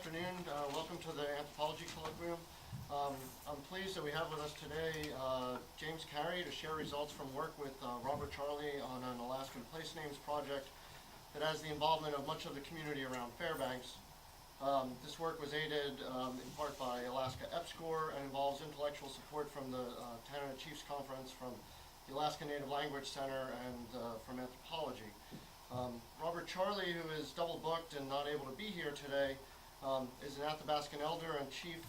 afternoon. Welcome to the Anthropology Colloquium. I'm pleased that we have with us today James Carey to share results from work with Robert Charley on an Alaskan place names project that has the involvement of much of the community around Fairbanks. This work was aided in part by Alaska EPSCoR and involves intellectual support from the Tanana Chiefs Conference, from the Alaska Native Language Center, and from Anthropology. Robert Charley, who is double booked and not able to be here today, is an Athabascan elder and chief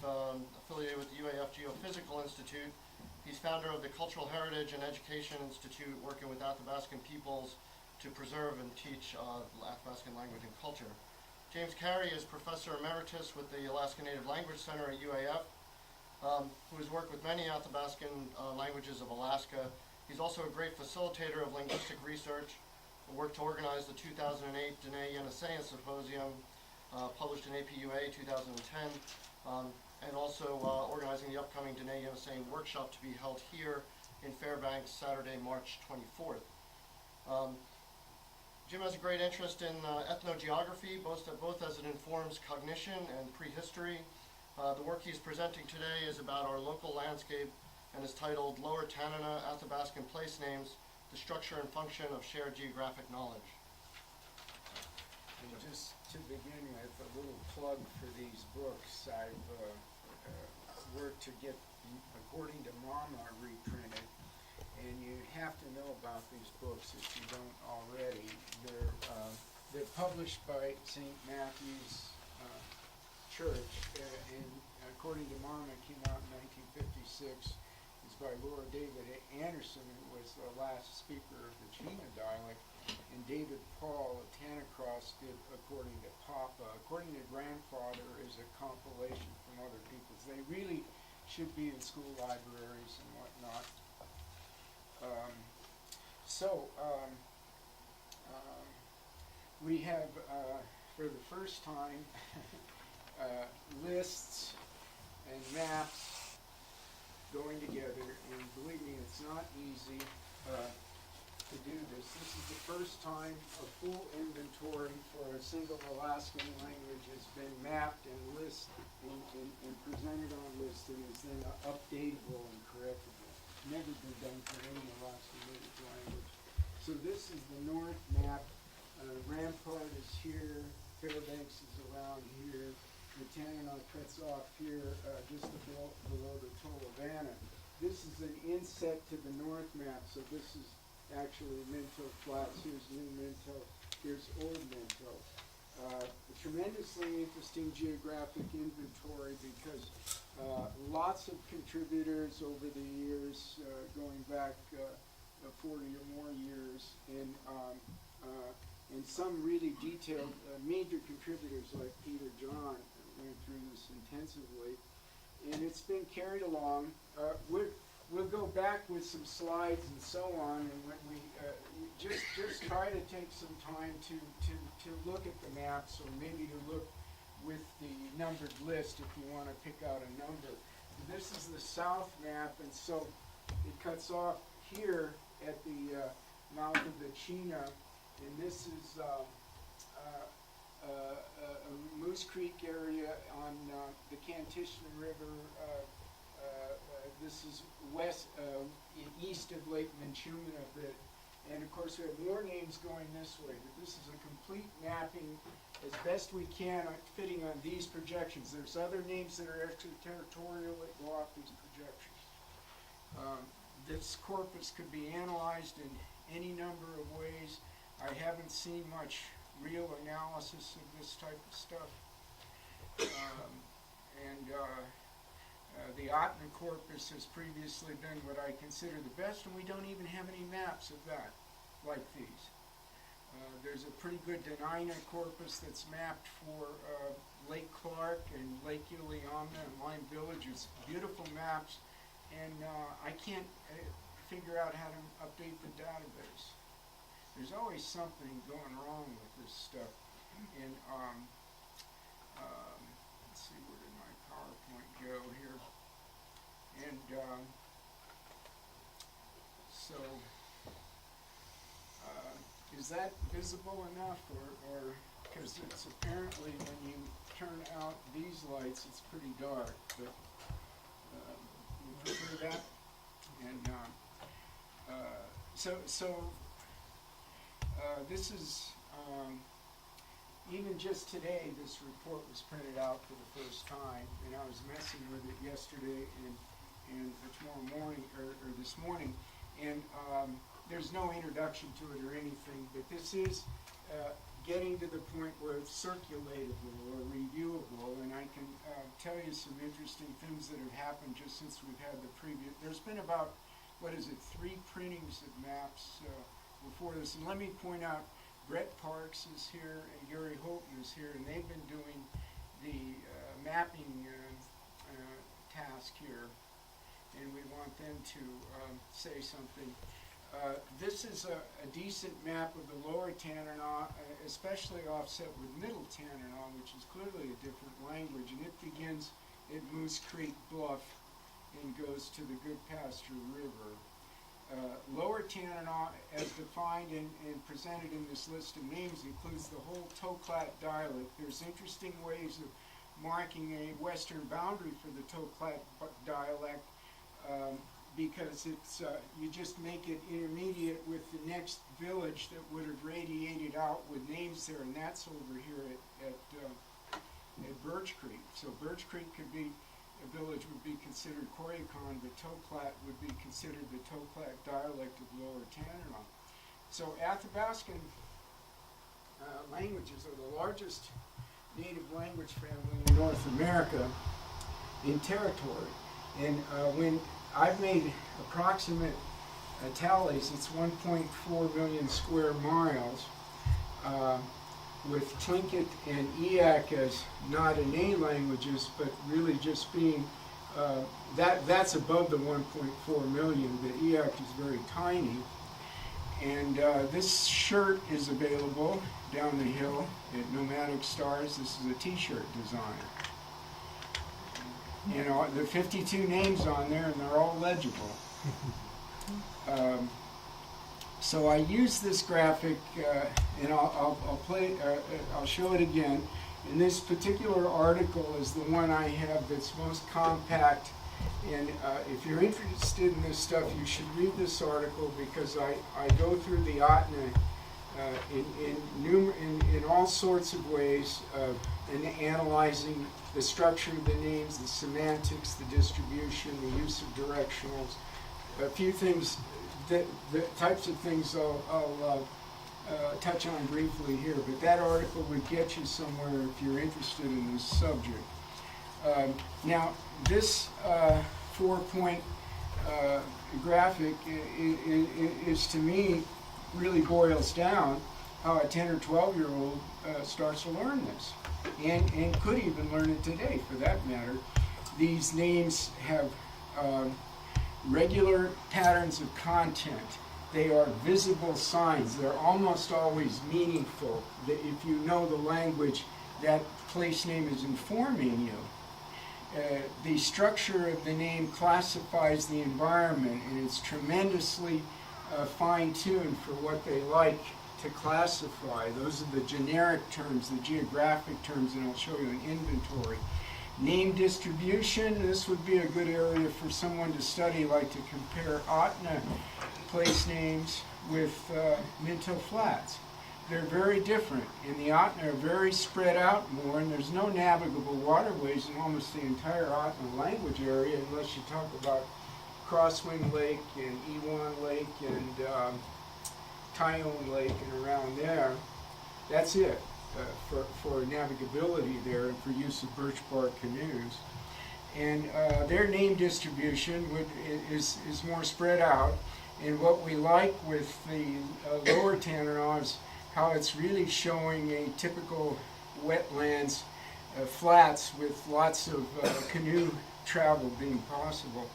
affiliated with the UAF Geophysical Institute. He's founder of the Cultural Heritage and Education Institute, working with Athabascan peoples to preserve and teach Athabascan language and culture. James Carey is Professor Emeritus with the Alaska Native Language Center at UAF, who has worked with many Athabascan languages of Alaska. He's also a great facilitator of linguistic research, worked to organize the 2008 Dene Yenissean Symposium, published in APUA 2010, and also organizing the upcoming Dene Yenissean workshop to be held here in Fairbanks Saturday, March 24th. Jim has a great interest in ethnogeography, both as it informs cognition and prehistory. The work he's presenting today is about our local landscape and is titled Lower Tanana Athabascan Place Names, the Structure and Function of Shared Geographic Knowledge. And just to begin with, a little plug for these books. I've worked to get, according to Mama, reprinted. And you have to know about these books if you don't already. They're published by St. Matthew's Church, and according to Mama, it came out in 1956. It's by Laura David Anderson, who was the last speaker of the Chena dialect, and David Paul of Tanacross did According to Papa. According to Grandfather is a compilation from other people's. They really should be in school libraries and whatnot. We have, for the first time, lists and maps going together, and believe me, it's not easy to do this. This is the first time a full inventory for a single Alaskan language has been mapped and listed and presented on list, and is then updatable and correctable. Never been done for any Alaskan native language. So this is the north map. Rampart is here, Fairbanks is around here, the Tanana cuts off here just below the Tolovana. This is an inset to the north map, so this is actually Minto Flats. Here's New Minto, here's Old Minto. A tremendously interesting geographic inventory because lots of contributors over the years, going back 40 or more years, and some really detailed major contributors like Peter John went through this intensively, and it's been carried along. We'll go back with some slides and so on, and when we just try to take some time to look at the maps, or maybe to look with the numbered list if you want to pick out a number. This is the south map, and so it cuts off here at the mouth of the Chena, and this is Moose Creek area on the Kantishna River. This is east of Lake Minchumina a bit, and of course we have more names going this way, but this is a complete mapping as best we can, fitting on these projections. There's other names that are extraterritorial that go off these projections. This corpus could be analyzed in any number of ways. I haven't seen much real analysis of this type of stuff. The Otna corpus has previously been what I consider the best, and we don't even have any maps of that, like these. There's a pretty good Dena'ina corpus that's mapped for Lake Clark and Lake Iliamna and Lime Village. It's beautiful maps, and I can't figure out how to update the database. There's always something going wrong with this stuff. And let's see, where did my PowerPoint go here? And so, is that visible enough, or because it's apparently when you turn out these lights, it's pretty dark, but you prefer that? And this is, even just today, this report was printed out for the first time, and I was messing with it yesterday and tomorrow morning, or this morning, and there's no introduction to it or anything, but this is getting to the point where it's circulatable or reviewable, and I can tell you some interesting things that have happened just since we've had the previous. There's been about, 3 printings of maps before this, and let me point out, Brett Parks is here and Gary Houghton is here, and they've been doing the mapping task here, and we want them to say something. This is a decent map of the lower Tanana, especially offset with middle Tanana, which is clearly a different language, and it begins at Moose Creek Bluff and goes to the Good Pasture River. Lower Tanana, as defined and presented in this list of names, includes the whole Toklat dialect. There's interesting ways of marking a western boundary for the Toklat dialect, because it's you just make it intermediate with the next village that would have radiated out with names there, and that's over here at Birch Creek. So Birch Creek could be, a village would be considered Koyukon, but Toklat would be considered the Toklat dialect of Lower Tanana. So Athabascan languages are the largest native language family in North America in territory. And when I've made approximate tallies, it's 1.4 million square miles, with Tlingit and Eyak as not NA languages, but really just being, that's above the 1.4 million. The Eyak is very tiny. And this shirt is available down the hill at Nomadic Stars. This is a t-shirt design. You know, there are 52 names on there, and they're all legible. So I use this graphic, and I'll show it again. And this particular article is the one I have that's most compact. And if you're interested in this stuff, you should read this article, because I go through the Atna in all sorts of ways, in analyzing the structure of the names, the semantics, the distribution, the use of directionals. A few things, the types of things I'll touch on briefly here, but that article would get you somewhere if you're interested in this subject. Now, this 4-point graphic is, to me, really boils down how a 10 or 12-year-old starts to learn this, and could even learn it today, for that matter. These names have regular patterns of content. They are visible signs. They're almost always meaningful. That if you know the language, that place name is informing you. The structure of the name classifies the environment, and it's tremendously fine-tuned for what they like to classify. Those are the generic terms, the geographic terms, and I'll show you an inventory. Name distribution, this would be a good area for someone to study, like to compare Atna place names with Minto Flats. They're very different, and the Atna are very spread out more, and there's no navigable waterways in almost the entire Atna language area, unless you talk about Crosswing Lake and Ewan Lake and Tyone Lake and around there. That's it for navigability there and for use of birch bark canoes. And their name distribution is more spread out. And what we like with the lower Tanana is how it's really showing a typical wetlands flats with lots of canoe travel being possible.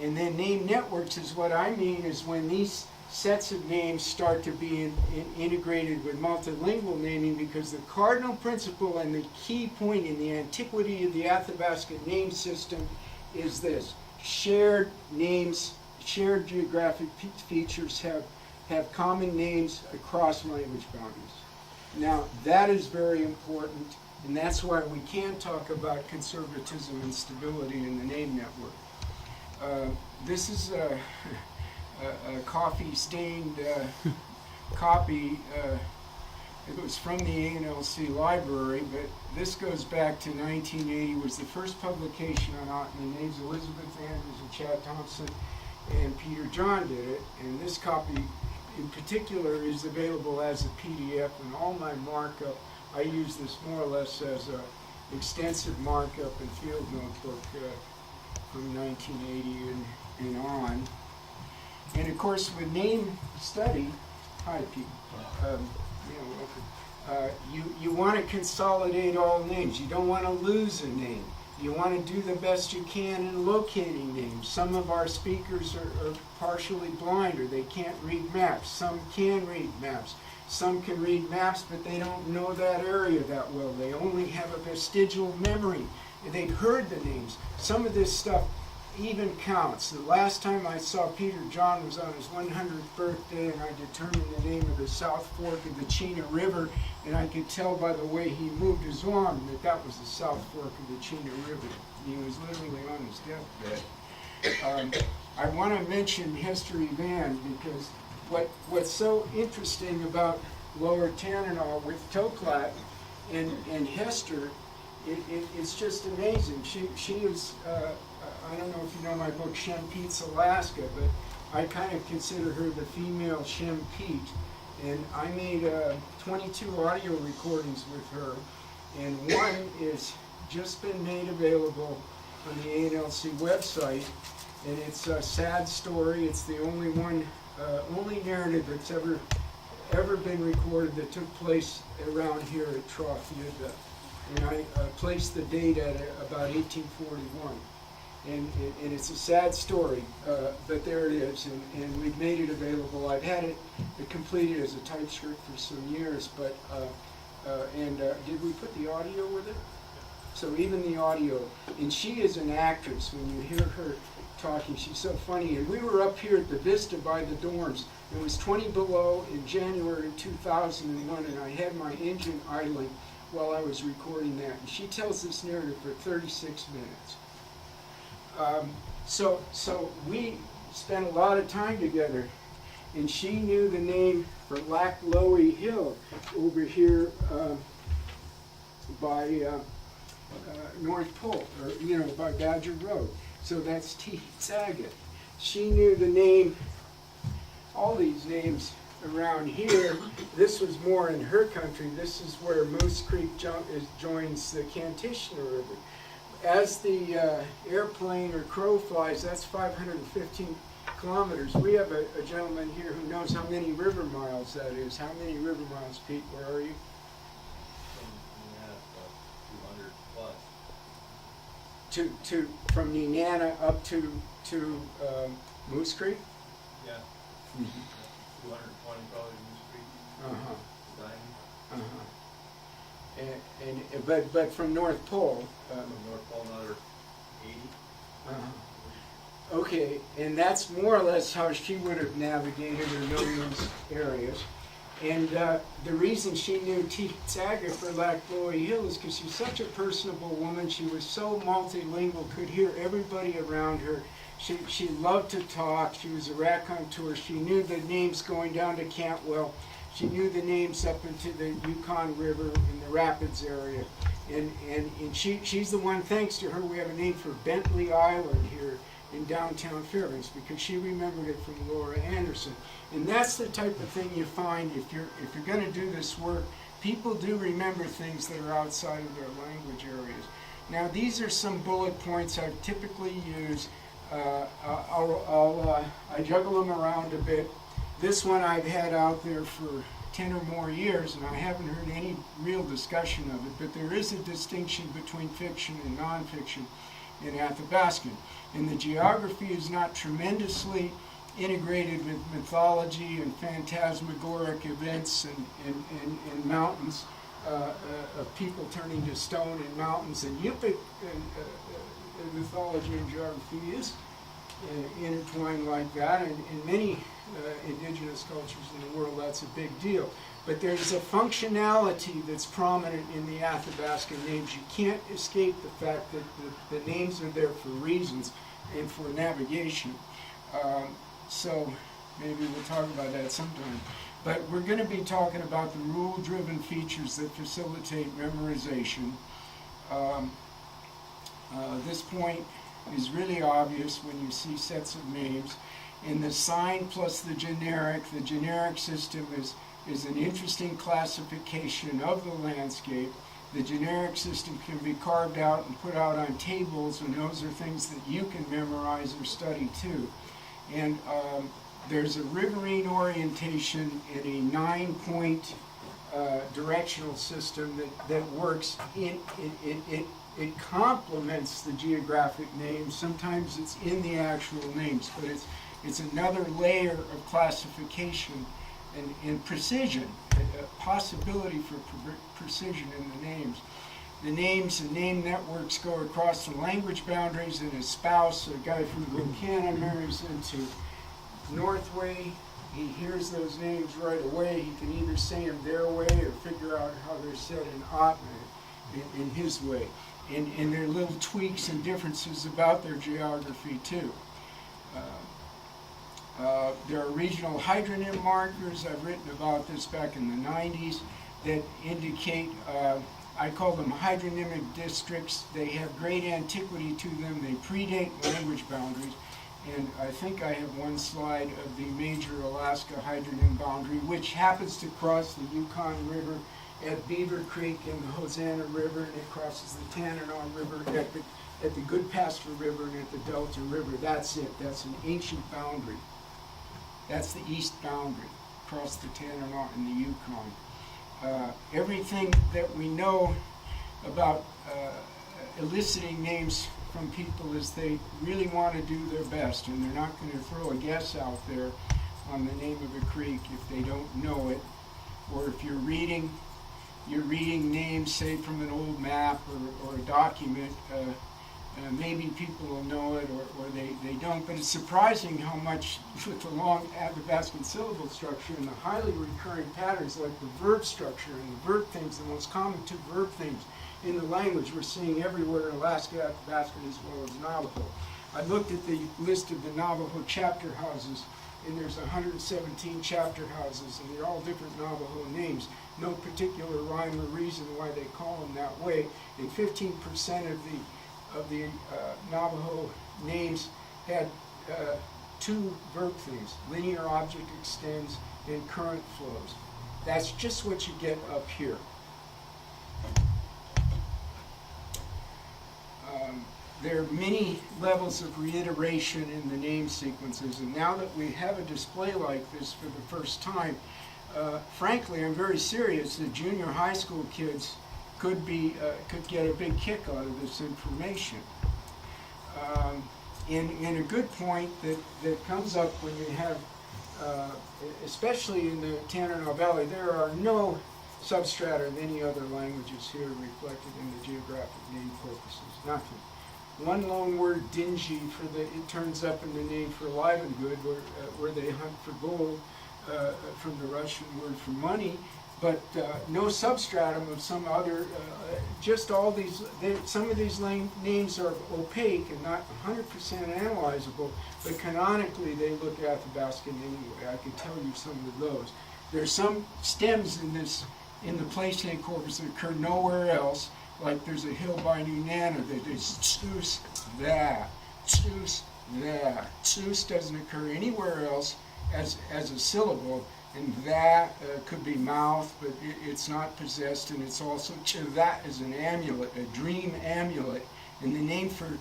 And then name networks is what I mean is when these sets of names start to be integrated with multilingual naming, because the cardinal principle and the key point in the antiquity of the Athabascan name system is this: shared names, shared geographic features have common names across language boundaries. Now, that is very important, And that's why we can talk about conservatism and stability in the name network. This is a coffee-stained copy. It was from the ANLC library, but this goes back to 1980, was the first publication on Ottoman names. Elizabeth Andrews and Chad Thompson and Peter John did it, and this copy in particular is available as a PDF, and all my markup, I use this more or less as an extensive markup and field notebook from 1980 and on. And of course, with name study, hi Pete, you want to consolidate all names. You don't want to lose a name. You want to do the best you can in locating names. Some of our speakers are partially blind or they can't read maps. Some can read maps. Some can read maps, but they don't know that area that well. They only have a vestigial memory. They've heard the names. Some of this stuff even counts. The last time I saw Peter John was on his 100th birthday, and I determined the name of the South Fork of the Chena River, and I could tell by the way he moved his arm that that was the South Fork of the Chena River. He was literally on his deathbed. I want to mention History Van because what's so interesting about Lower Tanana with Toklat and Hester, it's just amazing. She is, I don't know if you know my book, Shem Pete's Alaska, but I kind of consider her the female Shem Pete. And I made 22 audio recordings with her, and one is just been made available on the ANLC website, and it's a sad story. It's the only one, only narrative that's ever been recorded that took place around here at Trough Lowlands. And I placed the date at about 1841. And it's a sad story, but there it is, and we've made it available. I've had it completed as a typescript for some years, but, did we put the audio with it? So even the audio, and she is an actress. When you hear her talking, she's so funny. And we were up here at the Vista by the dorms. It was 20 below in January 2001, and I had my engine idling while I was recording that. And she tells this narrative for 36 minutes. So we spent a lot of time together, and she knew the name for Lac Lowy Hill over here by North Pole, or by Badger Road. So that's Teague-Saget. She knew the name, all these names around here. This was more in her country. This is where Moose Creek joins the Kantishna River. As the airplane or crow flies, that's 515 kilometers. We have a gentleman here who knows how many river miles that is. How many river miles, Pete? Where are you? From Nenana, about 200 plus. From Nenana up to Moose Creek? Yeah. Mm-hmm. 220 probably Moose Creek. But from North Pole. From North Pole, another 80. Okay, and that's more or less how she would have navigated or known those areas. And the reason she knew Teague-Saget for Lac Lowy Hill is because she's such a personable woman. She was so multilingual, could hear everybody around her. She loved to talk. She was a raconteur. She knew the names going down to Cantwell. She knew the names up into the Yukon River in the Rapids area. And she's the one, thanks to her, we have a name for Bentley Island here in downtown Fairbanks, because she remembered it from Laura Anderson. And that's the type of thing you find if you're going to do this work. People do remember things that are outside of their language areas. Now, these are some bullet points I typically use. I juggle them around a bit. This one I've had out there for 10 or more years, and I haven't heard any real discussion of it, but there is a distinction between fiction and nonfiction in Athabascan. And the geography is not tremendously integrated with mythology and phantasmagoric events and mountains, of people turning to stone in mountains. And Yupik mythology and geography is intertwined like that, and in many indigenous cultures in the world that's a big deal. But there's a functionality that's prominent in the Athabasca names. You can't escape the fact that the names are there for reasons and for navigation. So maybe we'll talk about that sometime. But we're going to be talking about the rule-driven features that facilitate memorization. This point is really obvious when you see sets of names. In the sign plus the generic system is an interesting classification of the landscape. The generic system can be carved out and put out on tables, and those are things that you can memorize or study too. And there's a riverine orientation in a 9-point directional system that works. It complements the geographic names. Sometimes it's in the actual names, but it's another layer of classification and precision, a possibility for precision in the names. The names and name networks go across the language boundaries, and his spouse, a guy from Glencanna, marries into Northway. He hears those names right away. He can either say them their way or figure out how they're said in Ottoman, in his way. And there are little tweaks and differences about their geography too. There are regional hydronym markers. I've written about this back in the 90s that indicate, I call them hydronymic districts. They have great antiquity to them. They predate language boundaries. And I think I have one slide of the major Alaska hydronym boundary, which happens to cross the Yukon River at Beaver Creek and the Hosanna River, and it crosses the Tanana River at the Goodpasture River and at the Delta River. That's it. That's an ancient boundary. That's the east boundary, across the Tanana and the Yukon. Everything that we know about eliciting names from people is they really want to do their best, and they're not going to throw a guess out there on the name of a creek if they don't know it. Or if you're reading names, say from an old map or a document, maybe people will know it or they don't. But it's surprising how much, with the long Athabascan syllable structure and the highly recurring patterns like the verb structure and the verb themes, the most common two verb themes in the language we're seeing everywhere in Alaska Athabascan as well as Navajo. I looked at the list of the Navajo chapter houses, and there's 117 chapter houses, and they're all different Navajo names. No particular rhyme or reason why they call them that way. And 15% of the Navajo names had two verb themes: linear object extends and current flows. That's just what you get up here. There are many levels of reiteration in the name sequences, and now that we have a display like this for the first time, frankly, I'm very serious that junior high school kids could get a big kick out of this information. And a good point that comes up when you have, especially in the Tanana Valley, there are no substrata of any other languages here reflected in the geographic name corpuses. Nothing. One lone word, dingy, it turns up in the name for Livengood, where they hunt for gold, from the Russian word for money, but no substratum of some other, just all these, some of these names are opaque and not 100% analyzable, but canonically they look Athabascan anyway. I can tell you some of those. There's some stems in the place name corpus that occur nowhere else. Like there's a hill by Nunana that is tsus, that, tsus, that. Tsus doesn't occur anywhere else as a syllable, and that could be mouth, but it's not possessed, and it's also, that is an amulet, a dream amulet. And the name for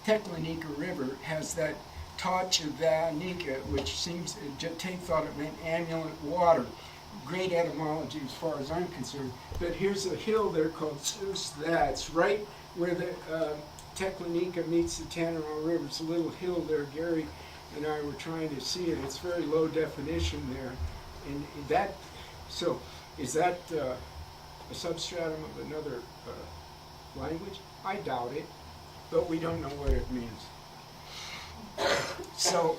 Teklanika River has that Tachavanika, which seems, Tate thought it meant amulet water. Great etymology as far as I'm concerned. But here's a hill there called Tsus. That's right where the Teklanika meets the Tanana River. It's a little hill there. Gary and I were trying to see it. It's very low definition there. And that, so is that a substratum of another language? I doubt it, but we don't know what it means. So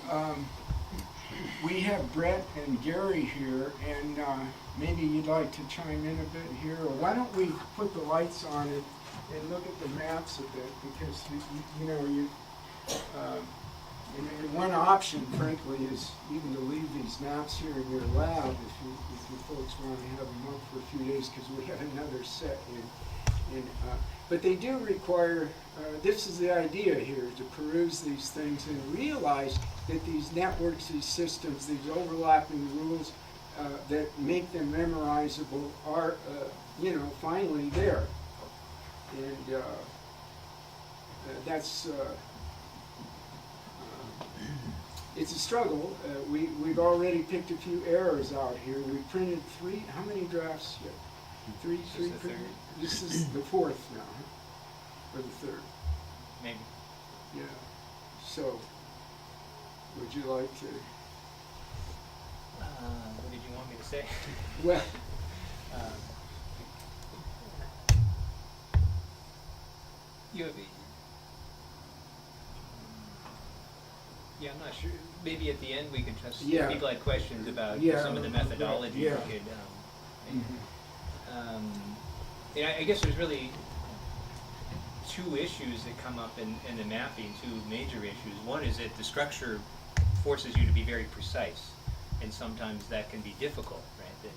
we have Brett and Gary here, and maybe you'd like to chime in a bit here, or why don't we put the lights on it and look at the maps a bit, because you know, and one option, frankly, is even to leave these maps here in your lab if you folks want to have them up for a few days, because we have another set but they do require, this is the idea here, to peruse these things and realize that these networks, these systems, these overlapping rules that make them memorizable are, you know, finally there. And that's, it's a struggle. We've already picked a few errors out here. We printed how many drafts yet? Three printed? This is the fourth now, huh? Or the third? Maybe. Yeah. So, would you like to? What did you want me to say? Well, you have, yeah, I'm not sure. Maybe at the end we can just, Yeah. if people had questions about Yeah. some of the methodology, Yeah. we could, yeah, I guess there's really two issues that come up in the mapping, two major issues. One is that the structure forces you to be very precise, and sometimes that can be difficult, right? That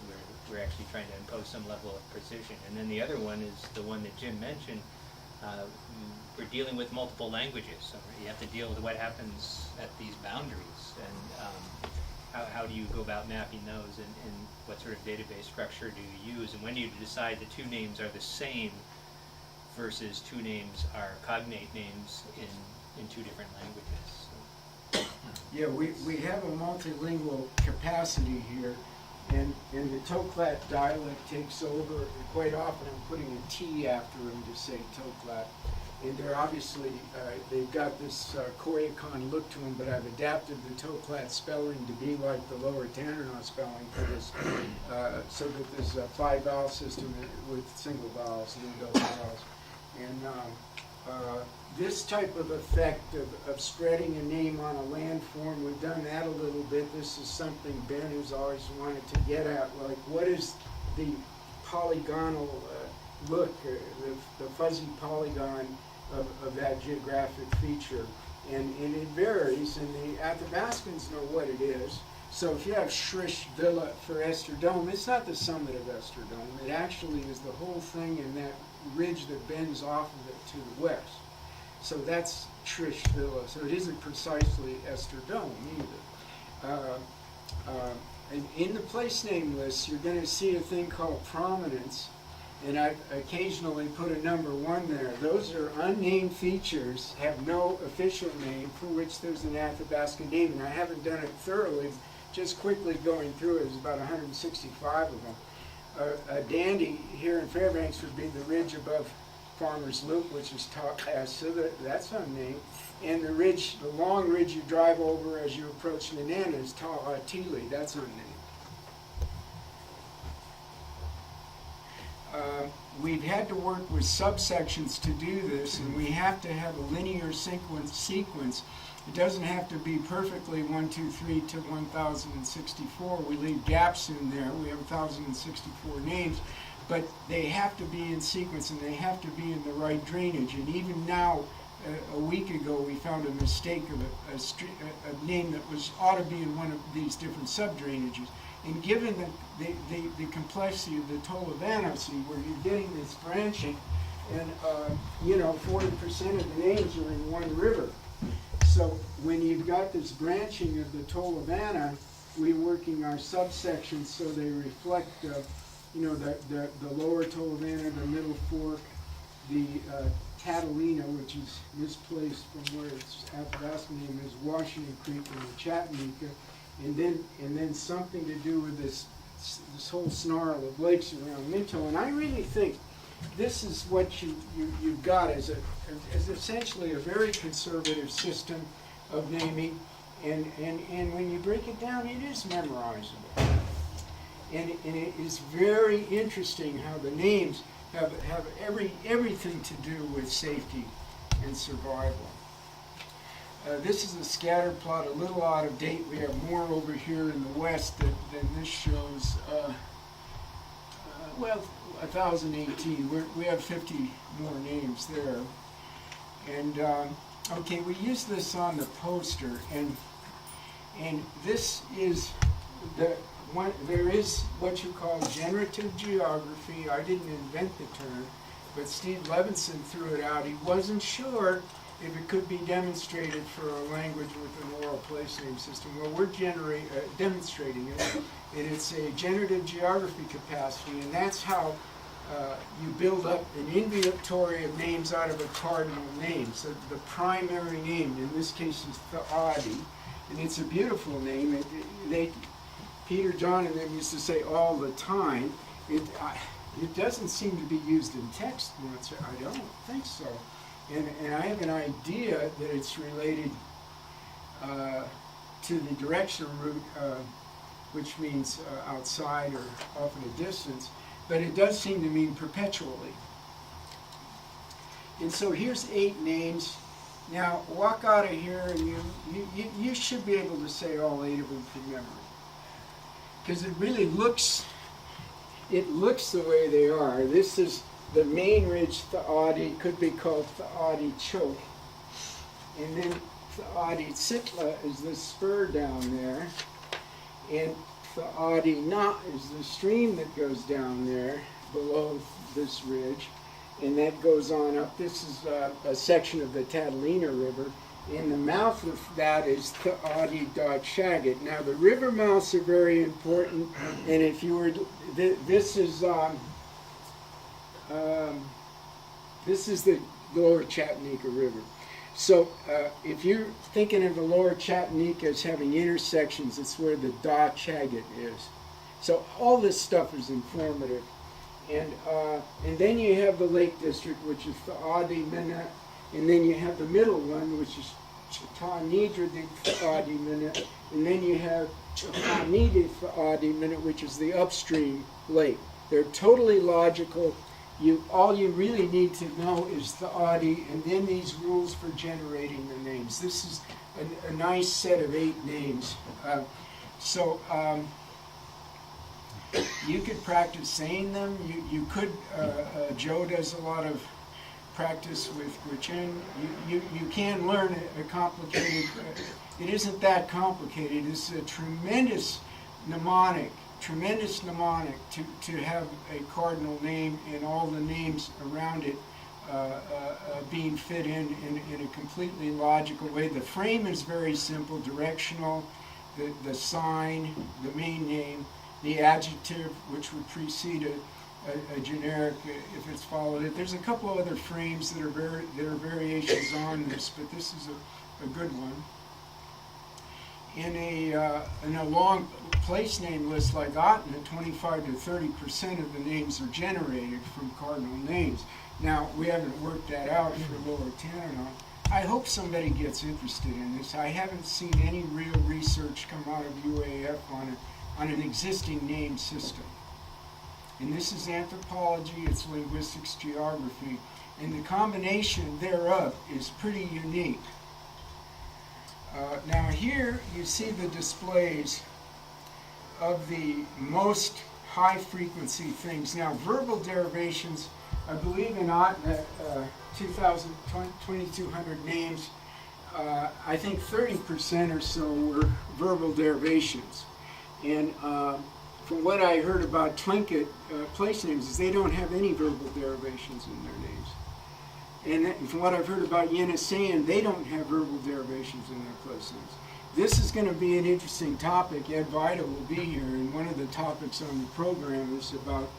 we're actually trying to impose some level of precision. And then the other one is the one that Jim mentioned. We're dealing with multiple languages, so you have to deal with what happens at these boundaries, and how do you go about mapping those, and what sort of database structure do you use, and when do you decide that two names are the same versus two names are cognate names in two different languages. So. yeah, we have a multilingual capacity here, and the Toklat dialect takes over. Quite often I'm putting a T after them to say Toklat. And they're obviously, they've got this Koyukon look to them, but I've adapted the Toklat spelling to be like the Lower Tanana spelling for this, so that there's a 5-vowel system with single vowels and double vowels. And this type of effect of spreading a name on a landform, we've done that a little bit. This is something Ben has always wanted to get at, like what is the polygonal look, the fuzzy polygon of that geographic feature, and it varies, and the Athabascans know what it is. So if you have Shrish Villa for Esterdome, it's not the summit of Esterdome. It actually is the whole thing in that ridge that bends off of it to the west. So that's Shrish Villa. So it isn't precisely Esterdome either. And in the place name list, you're going to see a thing called prominence. And I occasionally put a number 1 there. Those are unnamed features, have no official name, for which there's an Athabascan name. And I haven't done it thoroughly, just quickly going through it. There's about 165 of them. A dandy here in Fairbanks would be the ridge above Farmer's Loop, which is Takas, so that's unnamed. And the ridge, the long ridge you drive over as you approach Nanana is Tahatili, that's unnamed. We've had to work with subsections to do this, and we have to have a linear sequence. It doesn't have to be perfectly 1, 2, 3 to 1064. We leave gaps in there. We have 1064 names, but they have to be in sequence, and they have to be in the right drainage. And even now, a week ago, we found a mistake of a name that ought to be in one of these different sub-drainages. And given the complexity of the Tolavanovsy, where you're getting this branching, and 40% of the names are in one river. So when you've got this branching of the Tolavana, we're working our subsections so they reflect, the lower Tolavana, the middle fork, the Catalina, which is misplaced from where its Athabascan name is, Washington Creek, and the Chattanooga. And then something to do with this whole snarl of lakes around Minto. And I really think this is what you've got as essentially a very conservative system of naming. And when you break it down, it is memorizable. And it is very interesting how the names have everything to do with safety and survival. This is a scatter plot, a little out of date. We have more over here in the west than this shows. Well, 1018. We have 50 more names there. And okay, we use this on the poster, and this is the one. There is what you call generative geography. I didn't invent the term, but Steve Levinson threw it out. He wasn't sure if it could be demonstrated for a language with an oral place name system. Well, we're demonstrating it, and it's a generative geography capacity, and that's how you build up an inventory of names out of a cardinal name. So the primary name, in this case, is Tha'adi, and it's a beautiful name. Peter, John, and them used to say all the time. It doesn't seem to be used in text much. I don't think so. And I have an idea that it's related to the directional route, which means outside or off in a distance, but it does seem to mean perpetually. And so here's 8 names. Now walk out of here and you should be able to say all 8 of them from memory. Because it really looks the way they are. This is the main ridge, Tha'adi, could be called Tha'adi Choke. And then Tha'adi Sitla is the spur down there. And Tha'adi Na is the stream that goes down there below this ridge. And that goes on up. This is a section of the Catalina River. In the mouth of that is Tha'adi Dot Shagat. Now the river mouths are very important. And if you were, this is the lower Chattanooga River. So if you're thinking of the lower Chattanooga as having intersections, it's where the Da Chagat is. So all this stuff is informative. And then you have the Lake District, which is Tha'adi Mina, and then you have the middle one, which is Chatanidra Tha'adi Mina, and then you have Chatanidi Tha'adi Mina, which is the upstream lake. They're totally logical. All you really need to know is Tha'adi, and then these rules for generating the names. This is a nice set of 8 names. You could practice saying them. You could, Joe does a lot of practice with Gwich'en. You can learn a complicated, it isn't that complicated. It's a tremendous mnemonic to have a cardinal name and all the names around it being fit in a completely logical way. The frame is very simple, directional, the sign, the main name, the adjective, which would precede a generic if it's followed it. There's a couple of other frames that are variations on this, but this is a good one. In a long place name list like Otna, 25 to 30% of the names are generated from cardinal names. Now, we haven't worked that out for Lower Tanana. I hope somebody gets interested in this. I haven't seen any real research come out of UAF on an existing name system. And this is anthropology, it's linguistics, geography, and the combination thereof is pretty unique. Now here you see the displays of the most high frequency things. Now verbal derivations, I believe in 2,200 names, I think 30% or so were verbal derivations. And from what I heard about Tlingit place names is they don't have any verbal derivations in their names. And from what I've heard about Yeniseian, they don't have verbal derivations in their place names. This is going to be an interesting topic. Ed Vida will be here, and one of the topics on the program is about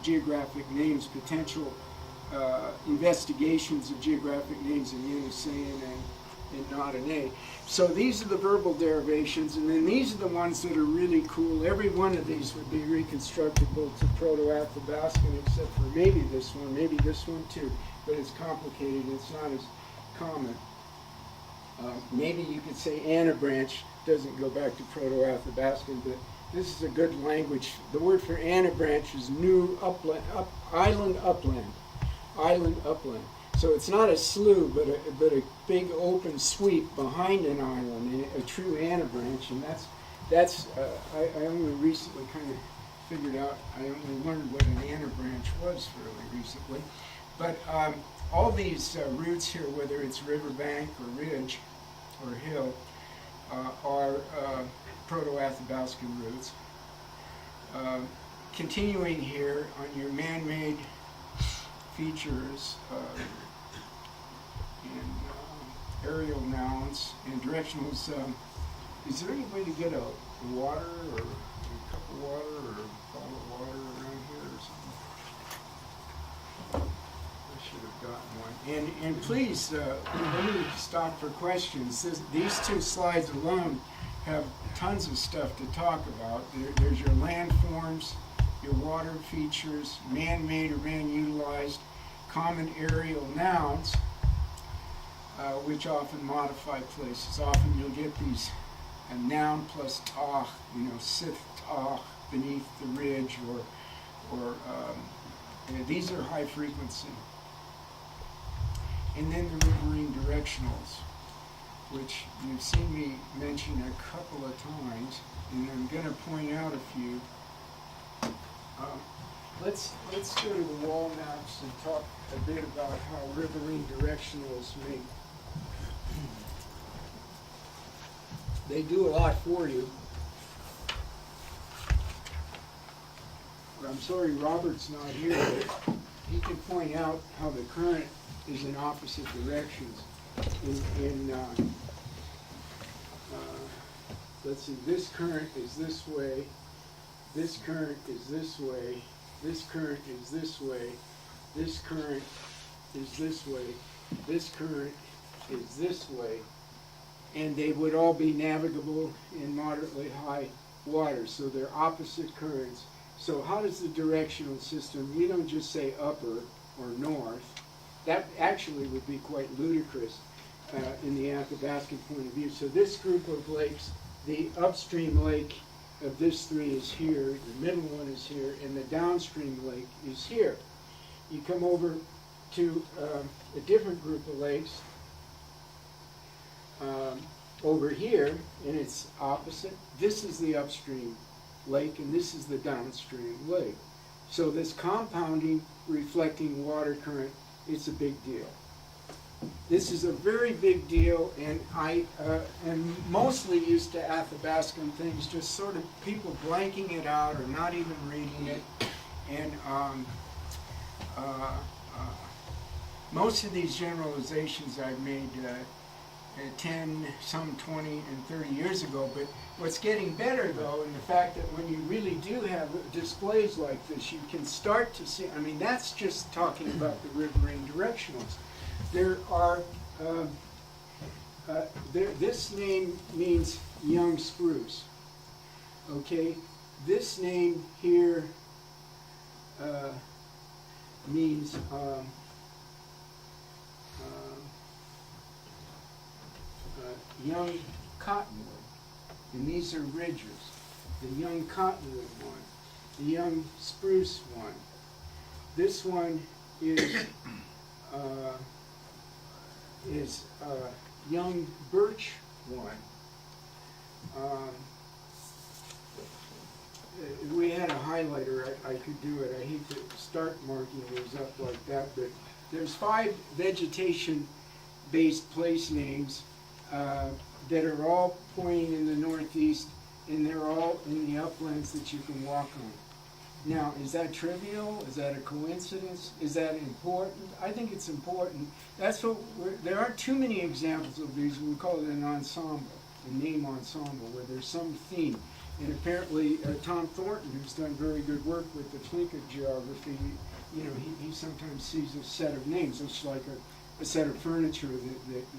geographic names, potential investigations of geographic names in Yeniseian and Nodine. So these are the verbal derivations, and then these are the ones that are really cool. Every one of these would be reconstructible to Proto-Athabascan, except for maybe this one too. But it's complicated, it's not as common. Maybe you could say Anabranch doesn't go back to Proto-Athabascan, but this is a good language. The word for Anabranch is new upland, island upland. So it's not a slough, but a big open sweep behind an island, and a true anabranch, and that's I only recently kind of figured out, I only learned what an anabranch was fairly recently. But all these routes here, whether it's riverbank or ridge or hill, are Proto-Athabascan routes. Continuing here on your man-made features and aerial nouns and directionals, is there any way to get a water or a cup of water or a bottle of water around here or something? I should have gotten one. And please, let me stop for questions. These two slides alone have tons of stuff to talk about. There's your landforms, your water features, man-made or man-utilized, common aerial nouns, which often modify places. Often you'll get these a noun plus tach, sith tach beneath the ridge, or these are high frequency. And then the riverine directionals, which you've seen me mention a couple of times, and I'm going to point out a few. Let's go to the wall maps and talk a bit about how riverine directionals they do a lot for you. I'm sorry Robert's not here, but he can point out how the current is in opposite directions. Let's see, this current is this way, this current is this way, this current is this way, this current is this way, this current is this way, and they would all be navigable in moderately high water, so they're opposite currents. So how does the directional system, we don't just say upper or north, that actually would be quite ludicrous in the Athabascan point of view. So this group of lakes, the upstream lake of this three is here, the middle one is here, and the downstream lake is here. You come over to a different group of lakes over here, and it's opposite. This is the upstream lake, and this is the downstream lake. So this compounding, reflecting water current, it's a big deal. This is a very big deal, and I am mostly used to Athabascan things, just sort of people blanking it out or not even reading it. And most of these generalizations I've made 10, some 20, and 30 years ago. But what's getting better, though, in the fact that when you really do have displays like this, you can start to see, I mean, that's just talking about the riverine directionals. There are, this name means young spruce, okay? This name here means young cottonwood, and these are ridges. The young cottonwood one, the young spruce one. This one is young birch one. We had a highlighter, I could do it. I hate to start marking these up like that, but there's 5 vegetation-based place names that are all pointing in the northeast, and they're all in the uplands that you can walk on. Now, is that trivial? Is that a coincidence? Is that important? I think it's important. That's what there aren't too many examples of these. We call it an ensemble, a name ensemble, where there's some theme. And apparently, Tom Thornton, who's done very good work with the Generative Geography, he sometimes sees a set of names. It's like a set of furniture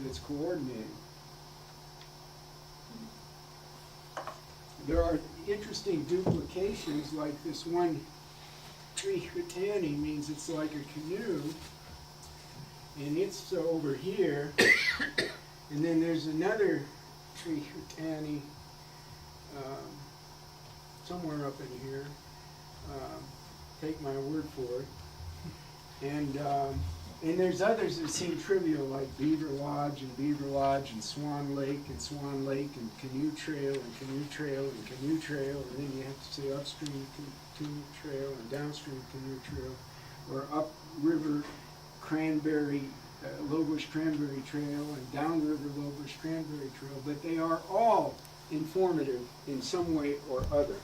that's coordinated. There are interesting duplications, like this one tree hutani means it's like a canoe, and it's over here. And then there's another tree hutani somewhere up in here. Take my word for it. And And there's others that seem trivial, like Beaver Lodge and Swan Lake and Canoe Trail and Canoe Trail and Canoe Trail, and then you have to say upstream Canoe Trail and downstream Canoe Trail, or upriver Cranberry, Lowbush Cranberry Trail and downriver Lowbush Cranberry Trail, but they are all informative in some way or other.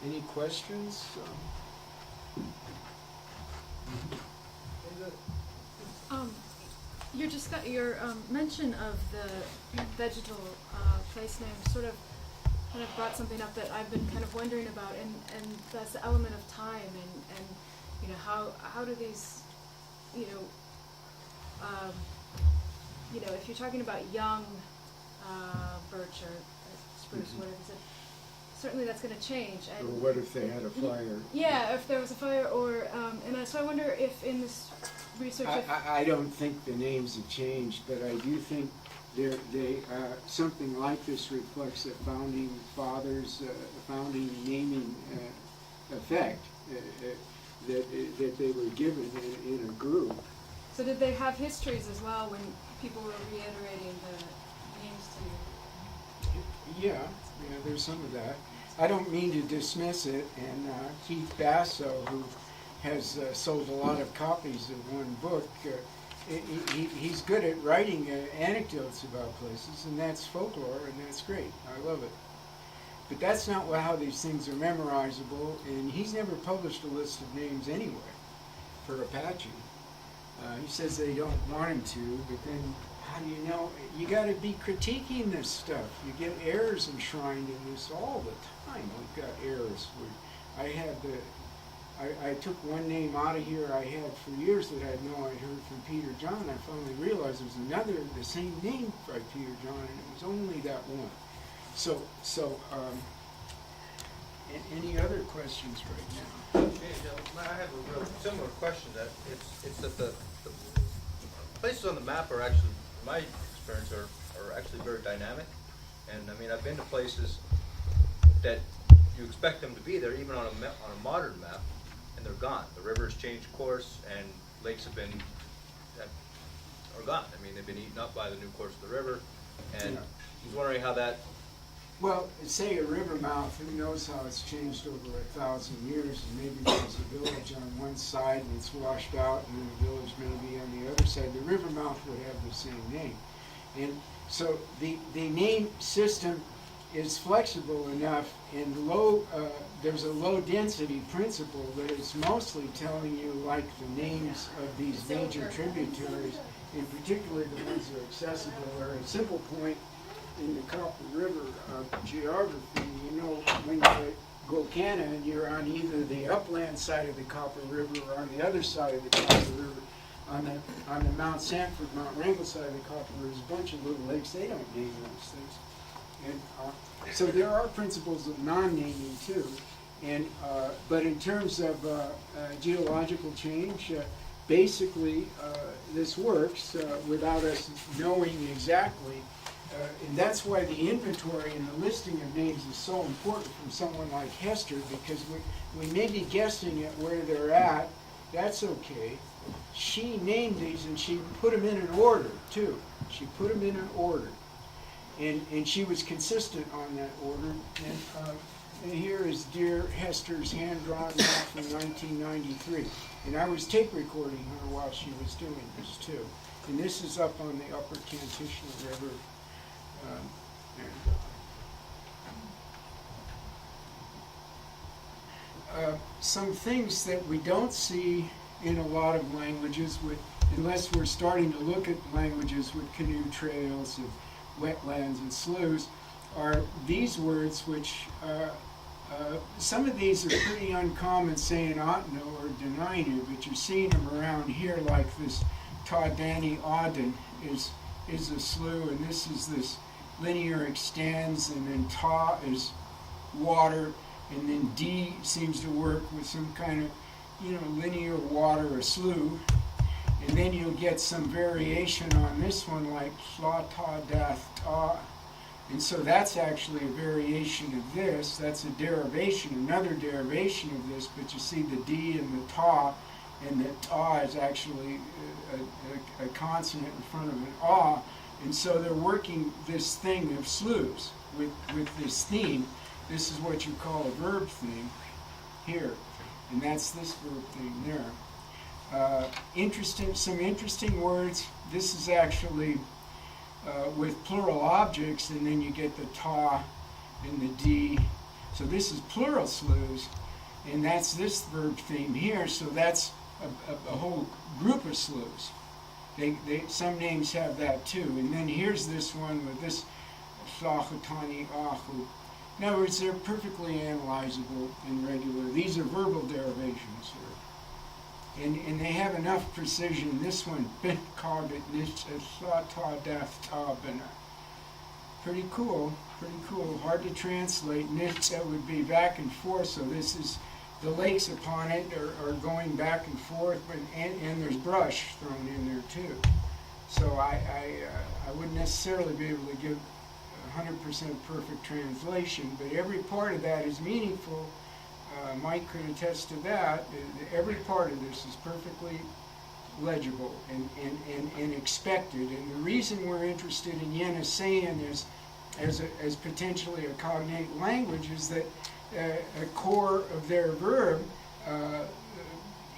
Any questions? Your mention of the vegetal place names sort of kind of brought something up that I've been kind of wondering about, and that's the element of time, and you know, how do these, if you're talking about young birch or spruce, Mhm. whatever you said, certainly that's going to change. Or And what if they had a fire? yeah, if there was a fire, or so I wonder if in this research, I don't think the names have changed, but I do think something like this reflects a founding fathers, founding naming effect that they were given in a group. so did they have histories as well when people were reiterating the names to? Yeah, there's some of that. I don't mean to dismiss it, and Keith Basso, who has sold a lot of copies of one book, he's good at writing anecdotes about places, and that's folklore, and that's great. I love it. But that's not how these things are memorizable, and he's never published a list of names anyway for Apache. He says they don't want him to, but then how do you know? You got to be critiquing this stuff. You get errors enshrined in this all the time. We've got errors. I took one name out of here I had for years that I know I'd heard from Peter John. I finally realized there was another, the same name by Peter John, and it was only that one. So any other questions right now? I have a real similar question. That it's that the places on the map are actually, in my experience, are actually very dynamic. And I mean, I've been to places that you expect them to be there, even on a modern map, and they're gone. The rivers changed course, and lakes are gone. I mean, they've been eaten up by the new course of the river. And I was wondering how that. Well, say a river mouth, who knows how it's changed over 1,000 years, and maybe there's a village on one side and it's washed out, and then the village may be on the other side. The river mouth would have the same name. And so the name system is flexible enough, and there's a low density principle that is mostly telling you like the names of these major tributaries, in particular the ones that are accessible, or a simple point in the Copper River geography. When you're at Golcanna, you're on either the upland side of the Copper River or on the other side of the Copper River. On the Mount Sanford, Mount Wrangell side of the Copper River, there's a bunch of little lakes. They don't name those things. And so there are principles of non-naming too. And but in terms of geological change, basically this works without us knowing exactly. And that's why the inventory and the listing of names is so important from someone like Hester, because we may be guessing at where they're at. That's okay. She named these, and she put them in an order too. She put them in an order, and she was consistent on that order. And here is dear Hester's hand-drawn map from 1993. And I was tape recording her while she was doing this too. And this is up on the upper Kantishna River. Some things that we don't see in a lot of languages, unless we're starting to look at languages with canoe trails and wetlands and sloughs, are these words, which some of these are pretty uncommon, saying Otno or Deninu, but you're seeing them around here, like this Taudani Auden is a slough, and this is this linear extends, and then Ta is water, and then D seems to work with some kind of, linear water or slough. And then you'll get some variation on this one, like Fla Ta Dath Ta, And so that's actually a variation of this. That's a derivation, another derivation of this, but you see the D and the ta, and the ta is actually a consonant in front of an ah. And so they're working this thing of sloughs with this theme. This is what you call a verb theme here. And that's this verb theme there. Some interesting words. This is actually with plural objects, and then you get the ta and the d. So this is plural sloughs, and that's this verb theme here. So that's a whole group of sloughs. Some names have that too. And then here's this one with this slachatani ahu. In other words, they're perfectly analyzable and regular. These are verbal derivations here. And they have enough precision. This one, bit karbit nish ta daf ta bena. Pretty cool, pretty cool. Hard to translate. Nitsa would be back and forth, so this is the lakes upon it are going back and forth, and there's brush thrown in there too. So I wouldn't necessarily be able to give 100% perfect translation, but every part of that is meaningful. Mike could attest to that. Every part of this is perfectly legible and expected. And the reason we're interested in Yeniseian as potentially a cognate language is that a core of their verb,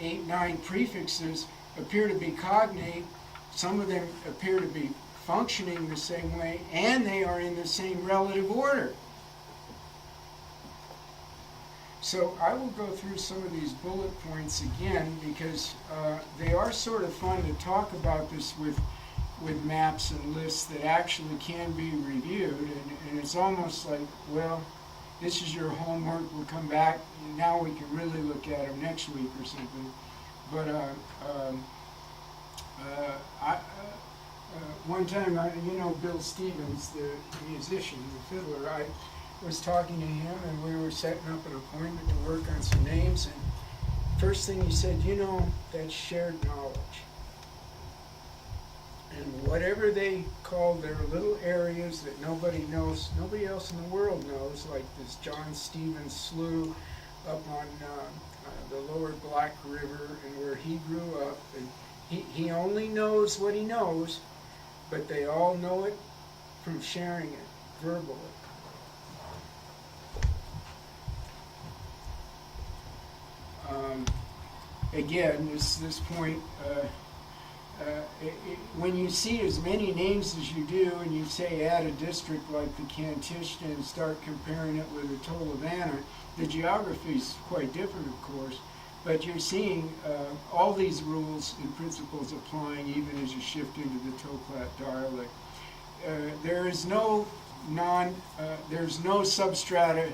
8, 9 prefixes appear to be cognate. Some of them appear to be functioning the same way, and they are in the same relative order. So I will go through some of these bullet points again, because they are sort of fun to talk about this with maps and lists that actually can be reviewed, and it's almost like, well, this is your homework, we'll come back, and now we can really look at them next week or something. But one time, Bill Stevens, the musician, the fiddler, I was talking to him, and we were setting up an appointment to work on some names, and first thing he said, that's shared knowledge. And whatever they call their little areas that nobody knows, nobody else in the world knows, like this John Stevens Slough up on the lower Black River, and where he grew up, and he only knows what he knows, but they all know it from sharing it verbally. Again, this point, when you see as many names as you do, and you say add a district like the Kantishna and start comparing it with the Tolovana, the geography is quite different, of course, but you're seeing all these rules and principles applying even as you shift into the Toklat dialect. There is no there's no substrata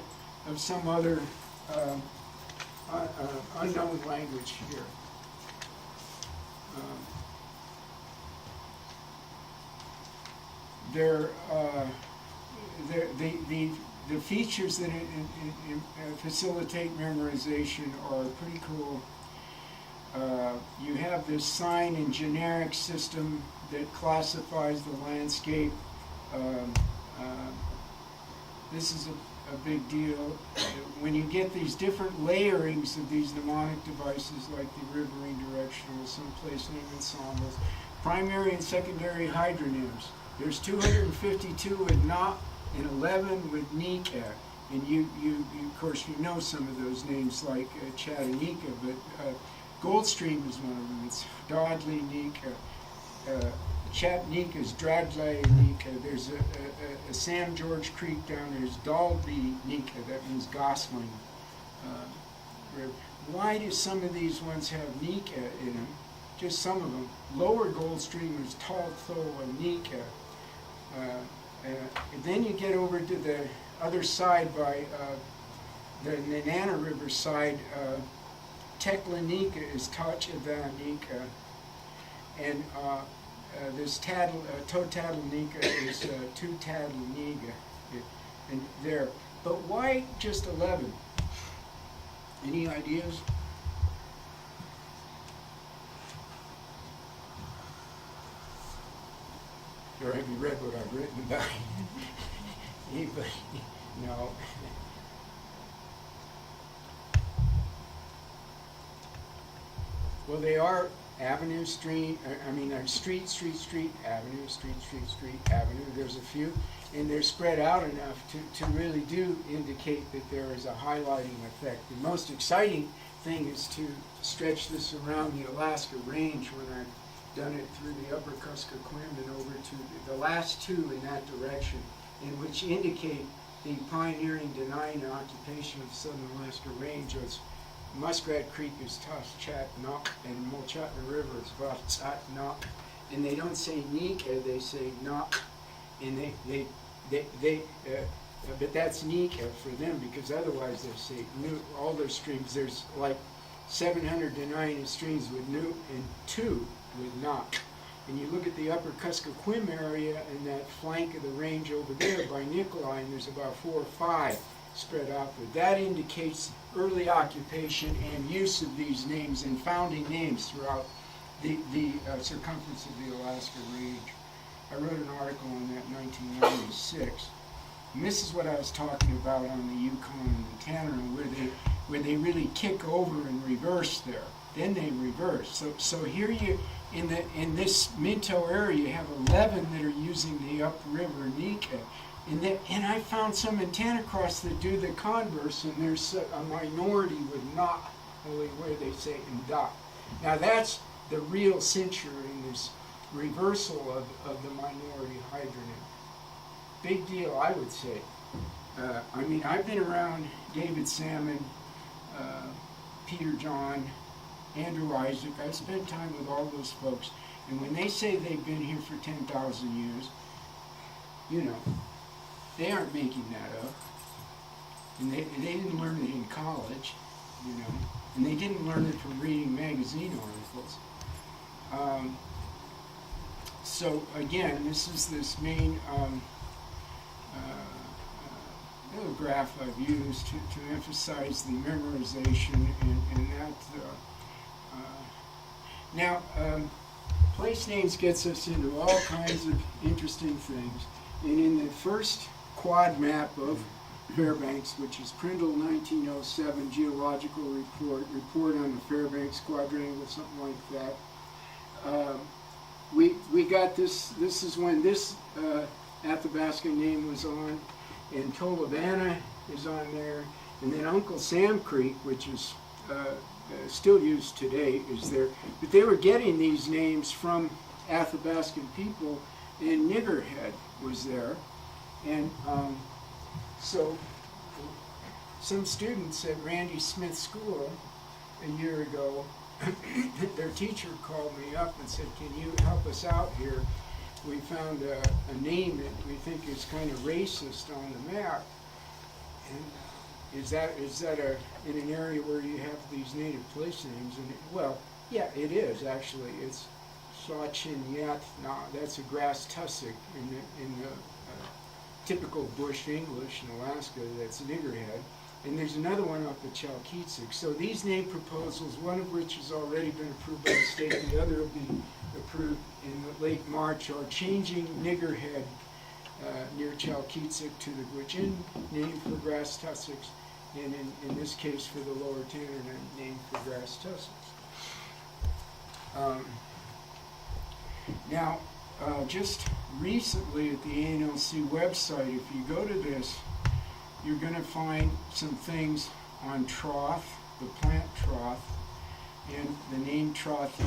of some other unknown language here. The features that facilitate memorization are pretty cool. You have this sign and generic system that classifies the landscape. This is a big deal. When you get these different layerings of these mnemonic devices, like the riverine directional, some place name ensembles, primary and secondary hydronyms. There's 252 and 11 with Nika, and you of course you know some of those names like Chattanooga, but Goldstream is one of them. It's Dodley Nika. Chattanooga is Dradley Nika. There's a Sam George Creek down there. There's Dalby Nika. That means Gosling. Why do some of these ones have Nika in them? Just some of them. Lower Goldstream is Taltho and Nika. And then you get over to the other side by the Nenana River side. Tekla Nika is Tachavan Nika. And this Totadal Nika is Tutadal Nika. And there. But why just 11? Any ideas? Or have you read what I've written about? Anybody? No. Well, they are avenue, street, street, avenue, street, avenue. There's a few, and they're spread out enough to really do indicate that there is a highlighting effect. The most exciting thing is to stretch this around the Alaska Range when I've done it through the upper Kuskokwim and over to the last two in that direction, in which indicate the pioneering denying and occupation of the Southern Alaska Range. As Muskrat Creek is Tuskchatnuk, and Mulchatna River is Vatsatnuk, and they don't say Nika, they say Nuk, and but that's Nika for them, because otherwise they say Nu. All their streams, there's like 790 streams with Nu and 2 with Nuk. And you look at the upper Kuskokwim area and that flank of the range over there by Nikolai, and there's about 4 or 5 spread out there. That indicates early occupation and use of these names and founding names throughout the circumference of the Alaska Range. I wrote an article on that in 1996. And this is what I was talking about on the Yukon and the Tanana, where they really kick over and reverse there. Then they reverse. So here you in this Minto area you have 11 that are using the upriver Nika. And I found some in Tanacross that do the converse, and there's a minority with not, where they say nda. Now that's the real cincher in this reversal of the minority hydronym. Big deal, I would say. I've been around David Salmon, Peter John, Andrew Isaac. I've spent time with all those folks, and when they say they've been here for 10,000 years, you know, they aren't making that up. And they didn't learn it in college, you know, and they didn't learn it from reading magazine articles. So again, this is this main little graph I've used to emphasize the memorization and that. Now, place names gets us into all kinds of interesting things. And in the first quad map of Fairbanks, which is Prindle 1907 Geological Report on the Fairbanks Quadrangle, something like that, we got this. This is when this Athabasca name was on, and Tolovana is on there, and then Uncle Sam Creek, which is still used today, is there. But they were getting these names from Athabascan people, and Niggerhead was there. And so some students at Randy Smith School a year ago, their teacher called me up and said, "Can you help us out here? We found a name that we think is kind of racist on the map." And is that in an area where you have these native place names? And well, yeah, it is actually. It's Shachinyatna. That's a grass tussock in the typical bush English in Alaska. That's Niggerhead. And there's another one up at Chalkitsik. So these name proposals, one of which has already been approved by the state, and the other will be approved in the late March, are changing Niggerhead near Chalkitsik to the Gwich'in name for grass tussocks, and in this case for the Lower Tanana name for grass tussocks. Now, just recently at the ANLC website, if you go to this, you're going to find some things on Trough, the plant Trough, and the name Trough.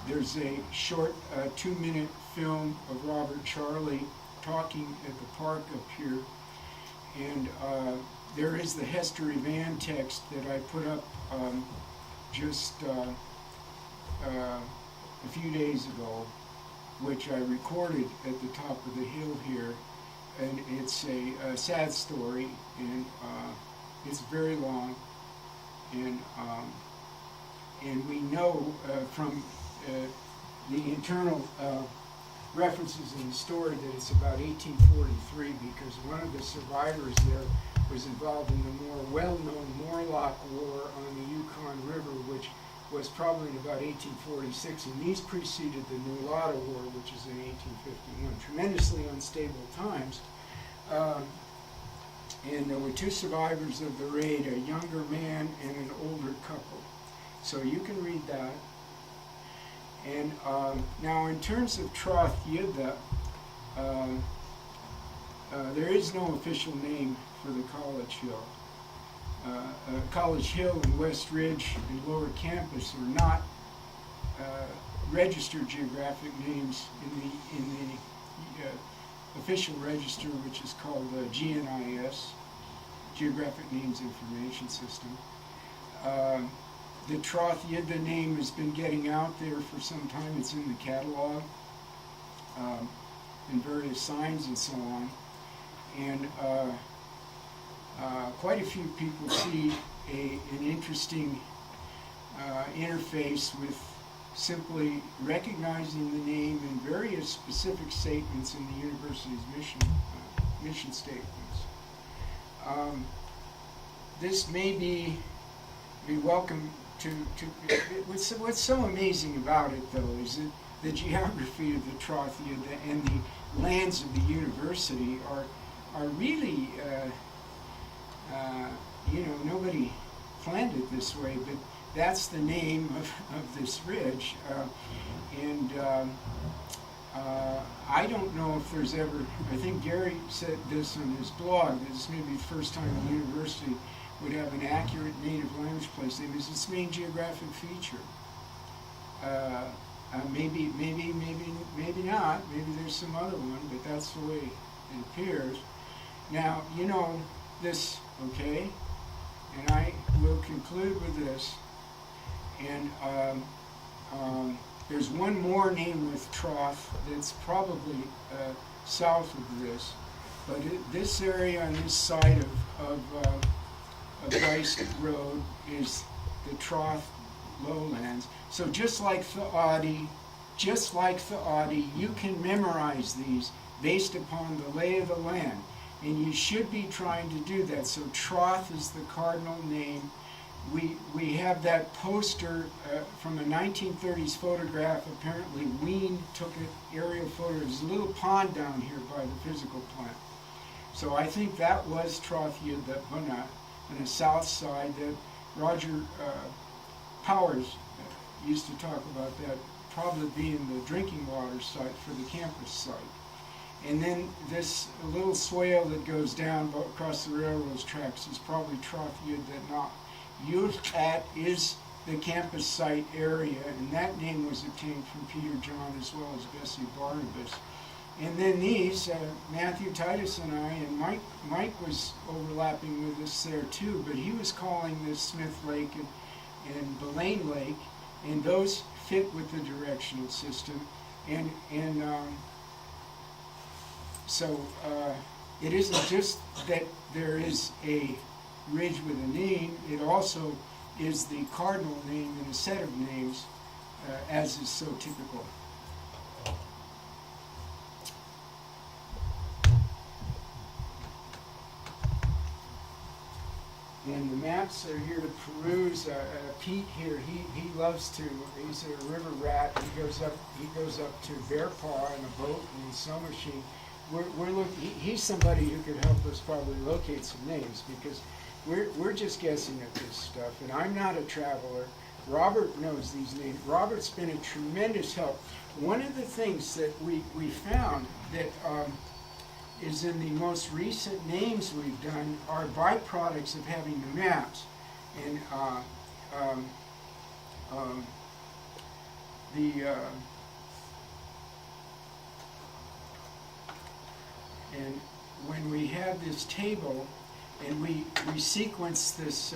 There's a short 2-minute film of Robert Charley talking at the park up here, and there is the Hester Van text that I put up just a few days ago, which I recorded at the top of the hill here. And it's a sad story, and it's very long, and we know from the internal references in the story that it's about 1843, because one of the survivors there was involved in the more well-known Morlock War on the Yukon River, which was probably in about 1846, and these preceded the Nulata War, which is in 1851. Tremendously unstable times. And there were 2 survivors of the raid, a younger man and an older couple. So you can read that. And now in terms of Trough there is no official name for the College Hill. College Hill and West Ridge and Lower Campus are not registered geographic names in the official register, which is called GNIS, Geographic Names Information System. The Trough Yidda name has been getting out there for some time. It's in the catalog, in various signs and so on. And quite a few people see an interesting interface with simply recognizing the name in various specific statements in the university's mission statements. This may be welcome to what's so amazing about it, though, is that the geography of the Trough and the lands of the university are really, nobody planned it this way, but that's the name of this ridge. I don't know if there's ever, I think Gary said this on his blog, that this may be the first time the university would have an accurate native language place name as its main geographic feature. Maybe not. Maybe there's some other one, but that's the way it appears. Now, you know this, okay? And I will conclude with this. And there's one more name with Trough that's probably south of this, but this area on this side of Rice Road is the Trough Lowlands. So just like the Audi, you can memorize these based upon the lay of the land, and you should be trying to do that. So Trough is the cardinal name. We have that poster from a 1930s photograph. Apparently Wien took an aerial photo. There's a little pond down here by the physical plant. So I think that was Trough Yidda on the south side. That Roger Powers used to talk about that probably being the drinking water site for the campus site. And then this little swale that goes down across the railroad tracks is probably Trough Yidda not. UAF is the campus site area, and that name was obtained from Peter John as well as Bessie Barnabas. And then these, Matthew Titus and I, and Mike was overlapping with us there too, but he was calling this Smith Lake and Belaine Lake, and those fit with the directional system. So it isn't just that there is a ridge with a name, it also is the cardinal name in a set of names, as is so typical. And the maps are here to peruse. Pete here, he loves to. He's a river rat. He goes up to Bear Paw in a boat and snow machine. We're looking. He's somebody who could help us probably locate some names, because we're just guessing at this stuff. And I'm not a traveler. Robert knows these names. Robert's been a tremendous help. One of the things that we found that is in the most recent names we've done are byproducts of having the maps. And and when we had this table and we sequence this,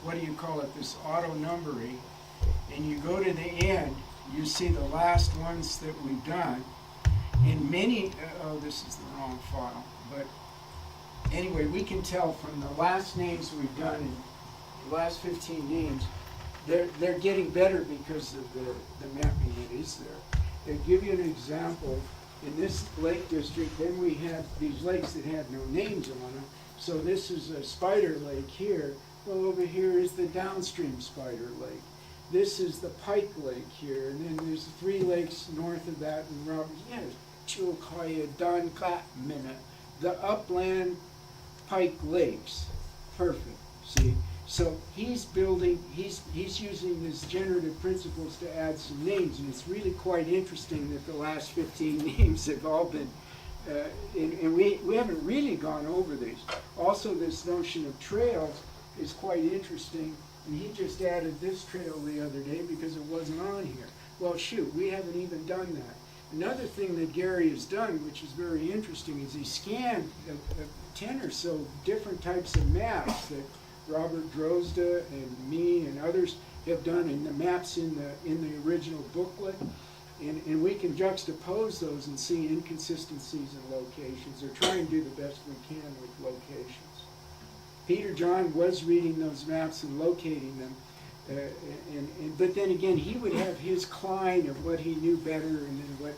what do you call it, this auto numbering, and you go to the end, you see the last ones that we've done. And many, oh, this is the wrong file, but anyway, we can tell from the last names we've done, the last 15 names, they're getting better because of the mapping that is there. To give you an example, in this lake district, then we had these lakes that had no names on them. So this is a Spider Lake here. Well, over here is the downstream Spider Lake. This is the Pike Lake here, and then there's 3 lakes north of that, and Robert, Chilkaya, Dunkatmina, the upland Pike Lakes. Perfect, see? So he's building, he's using his generative principles to add some names, and it's really quite interesting that the last 15 names have all been, and we haven't really gone over these. Also, this notion of trails is quite interesting, and he just added this trail the other day because it wasn't on here. Well, shoot, we haven't even done that. Another thing that Gary has done, which is very interesting, is he scanned 10 or so different types of maps that Robert Drozda and me and others have done in the maps in the original booklet. And we can juxtapose those and see inconsistencies in locations, or try and do the best we can with locations. Peter John was reading those maps and locating them, but then again, he would have his Klein of what he knew better, and then what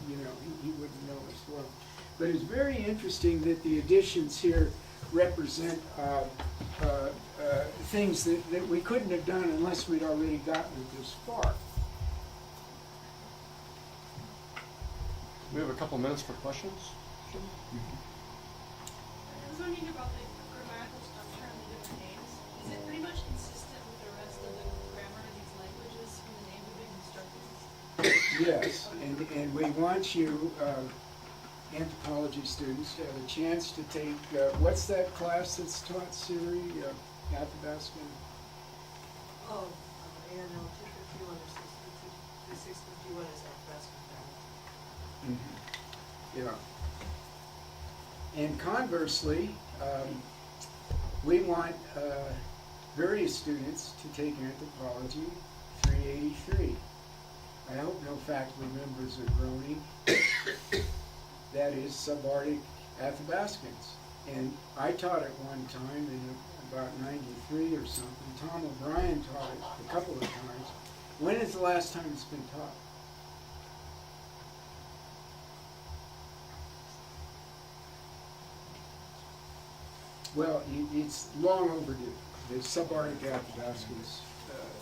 you know he wouldn't know as well. But it's very interesting that the additions here represent things that we couldn't have done unless we'd already gotten this far. We have a couple minutes for questions. I was wondering about the grammatical structure and the different names. Is it pretty much consistent with the rest of the grammar of these languages from the names of the constructors? Yes, and we want you, anthropology students, to have a chance to take, what's that class that's taught, Siri, Athabascan? Oh, ANL 251 or 651 is Athabascan grammar. Yeah. And conversely, we want various students to take anthropology 383. I hope no faculty members are groaning. That is subarctic Athabascans. And I taught it one time in about 93 or something. Tom O'Brien taught it a couple of times. When is the last time it's been taught? Well, it's long overdue. The subarctic Athabascans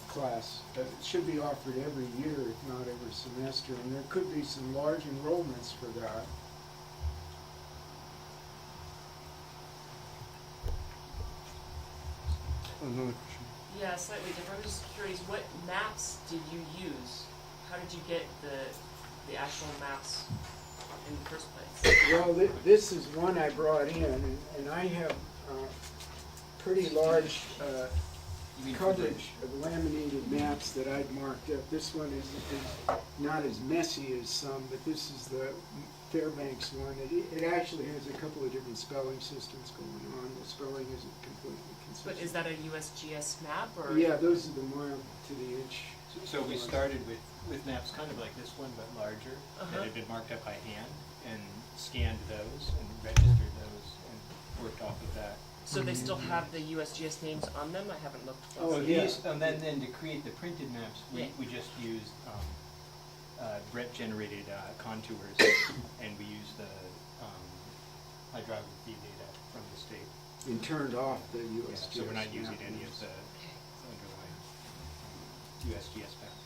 class should be offered every year, if not every semester, and there could be some large enrollments for that. Another question. Yeah, slightly different. I'm just curious, what maps did you use? How did you get the actual maps in the first place? Well, this is one I brought in, and I have pretty large coverage of laminated maps that I'd marked up. This one is not as messy as some, but this is the Fairbanks one. It actually has a couple of different spelling systems going on. The spelling isn't completely consistent. But is that a USGS map, or? Yeah, those are the mile to the inch. So we started with maps kind of like this one, but larger, Uh-huh. that had been marked up by hand, and scanned those, and registered those, and worked off of that. So they still have the USGS names on them? I haven't looked Oh, So closely. yeah. these, and then to create the printed maps, Yeah. we just used Brett-generated contours, and we used the hydrography data from the state. And turned off the Yeah, USGS. so we're not using map any names. of the underlying USGS maps.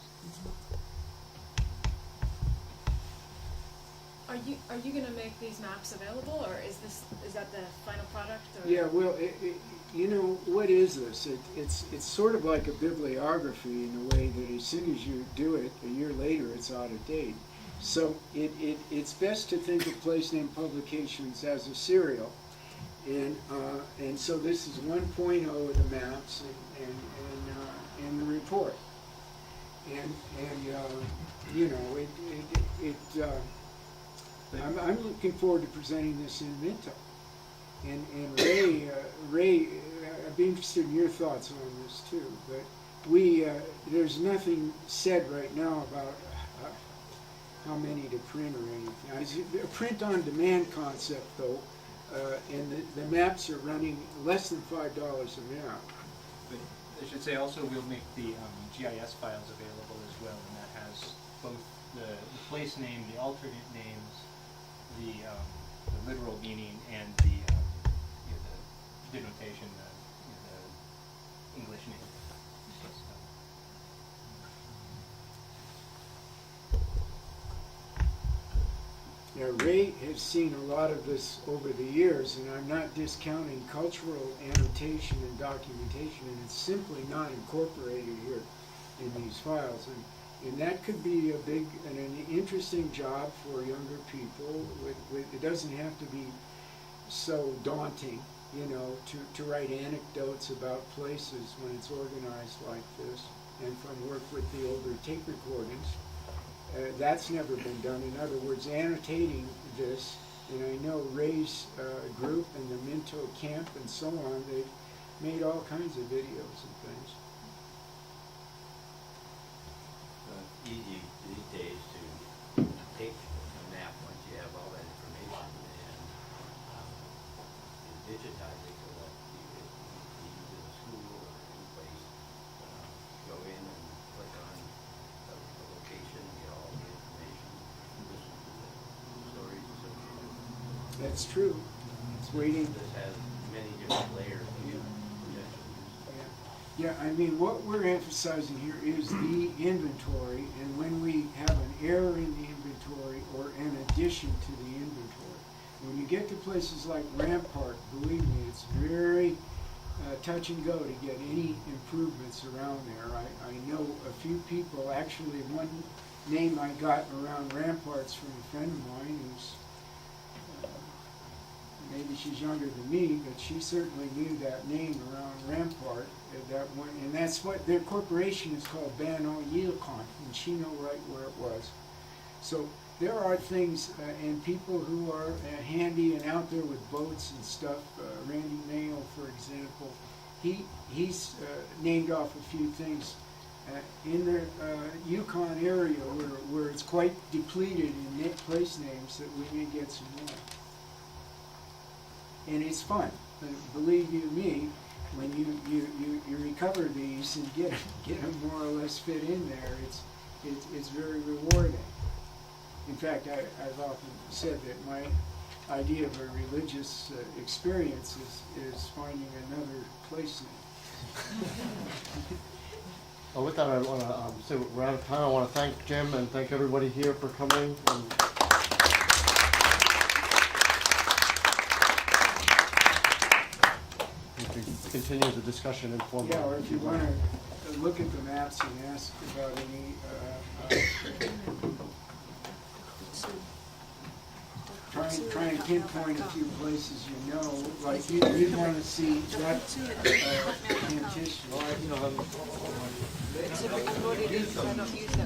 Are you gonna make these maps available, or is that the final product? Or? Yeah, well, you know, what is this? It's sort of like a bibliography in the way that as soon as you do it, a year later, it's out of date. So it's best to think of place name publications as a serial. And so this is 1.0 of the maps and the report. And you know, I'm looking forward to presenting this in Minto. And Ray, I'd be interested in your thoughts on this too. But there's nothing said right now about how many to print or anything. It's a print-on-demand concept though, and the maps are running less than $5 a map. But I should say also we'll make the GIS files available as well, and that has both the place name, the alternate names, the literal meaning, and the denotation, the English name. Now, Ray has seen a lot of this over the years, and I'm not discounting cultural annotation and documentation, and it's simply not incorporated here in these files. And that could be a big and an interesting job for younger people. It doesn't have to be so daunting, you know, to write anecdotes about places when it's organized like this. And from work with the older tape recordings, that's never been done. In other words, annotating this, and I know Ray's group and the Minto camp and so on, they've made all kinds of videos and things. Easy these days to take a map once you have all that information and digitize it so that you could use it in a school or any place, go in and click on the location, get all the information, listen to the stories associated with it. That's true. It's waiting. This has many different layers of potential use. Yeah, I mean, what we're emphasizing here is the inventory, and when we have an error in the inventory or an addition to the inventory. When you get to places like Rampart, believe me, it's very touch and go to get any improvements around there. I know a few people, actually one name I got around Ramparts from a friend of mine who's, maybe she's younger than me, but she certainly knew that name around Rampart. That one, and that's what their corporation is called, Bano Yilcon, and she knew right where it was. So there are things, and people who are handy and out there with boats and stuff. Randy Mayo, for example, he's named off a few things in the Yukon area where it's quite depleted in place names that we may get some more. And it's fun. Believe you me, when you recover these and get them more or less fit in there, it's very rewarding. In fact, I've often said that my idea of a religious experience is finding another place name. Well, with that, I want to say we're out of time. I want to thank Jim and thank everybody here for coming. We can continue the discussion informally. Yeah, or if you want to look at the maps and ask about any, try and pinpoint a few places you know, like you'd want to see that partition. What it is, I don't use that.